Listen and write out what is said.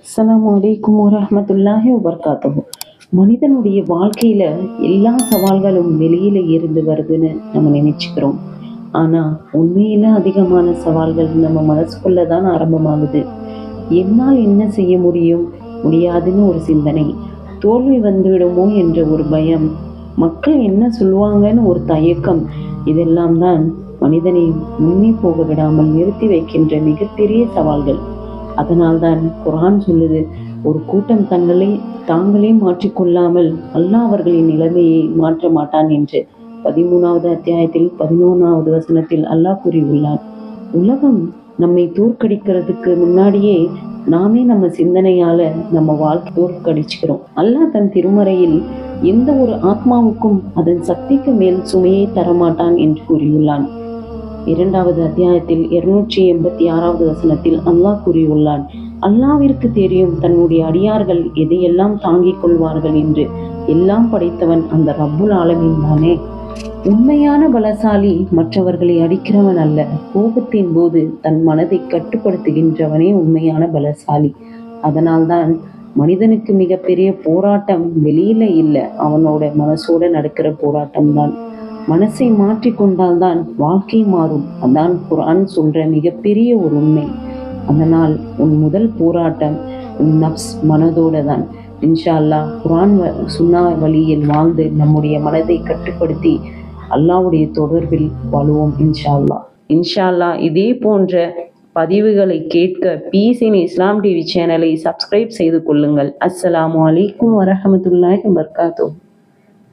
அஸ்ஸலாமு அலைக்கும் வரஹ்மத்துல்லாஹி வபரகாத்துஹு. மனிதனுடைய வாழ்க்கையில எல்லா சவால்களும் வெளியில இருந்து வருதுன்னு நம்ம நினைச்சுக்கிறோம். ஆனா உண்மையில அதிகமான சவால்கள் நம்ம மனசுக்குள்ளதான் ஆரம்பமாகுது. என்னால் என்ன செய்ய முடியும், முடியாதுன்னு ஒரு சிந்தனை, தோல்வி வந்துவிடுமோ என்ற ஒரு பயம், மக்கள் என்ன சொல்லுவாங்கன்னு ஒரு தயக்கம், இதெல்லாம் தான் மனிதனை முன்னே போக விடாமல் நிறுத்தி வைக்கின்ற மிகப்பெரிய சவால்கள். அதனால்தான் குர்ஆன் சொல்லுது, ஒரு கூட்டம் தாங்களே மாற்றிக்கொள்ளாமல் அல்லாஹ் அவர்களின் நிலைமையை மாற்ற மாட்டான் என்று 13வது அத்தியாயத்தில் 11வது வசனத்தில் அல்லாஹ் கூறியுள்ளார். உலகம் நம்மை தோற்கடிக்கிறதுக்கு முன்னாடியே நாமே நம்ம சிந்தனையால நம்ம வாழ்க்கை தோற்கடிச்சுக்கிறோம். அல்லாஹ் தன் திருமறையில் எந்த ஒரு ஆத்மாவுக்கும் அதன் சக்திக்கு மேல் சுமையை தரமாட்டான் என்று கூறியுள்ளான். 2வது அத்தியாயத்தில் 286வது வசனத்தில் அல்லாஹ் கூறியுள்ளான், அல்லாஹ்விற்கு தெரியும் தன்னுடைய அடியார்கள் எதையெல்லாம் தாங்கிக் கொள்வார்கள் என்று. எல்லாம் படைத்தவன் அந்த ரப்புல் ஆலமீன் தானே. உண்மையான பலசாலி மற்றவர்களை அடிக்கிறவன் அல்ல, கோபத்தின் போது தன் மனதை கட்டுப்படுத்துகின்றவனே உண்மையான பலசாலி. அதனால்தான் மனிதனுக்கு மிகப்பெரிய போராட்டம் வெளியில இல்லை, அவனோட மனசோட நடக்கிற போராட்டம் தான். மனசை மாற்றி கொண்டால்தான் வாழ்க்கை மாறும். அதான் குர்ஆன் சொல்ற மிகப்பெரிய ஒரு உண்மை. அதனால் உன் முதல் போராட்டம் உன் நப்ஸ் மனதோட தான். இன்ஷா அல்லாஹ் குர்ஆன் சுன்னா வழியில் வாழ்ந்து நம்முடைய மனதை கட்டுப்படுத்தி அல்லாஹ்வுடைய தொடர்பில் வாழுவோம் இன்ஷா அல்லாஹ். இதே போன்ற பதிவுகளை கேட்க பீஸ் இன் இஸ்லாம் டிவி சேனலை சப்ஸ்கிரைப் செய்து கொள்ளுங்கள். அஸ்ஸலாமு அலைக்கும் வரஹ்மத்துல்லாஹி வபரகாத்துஹு.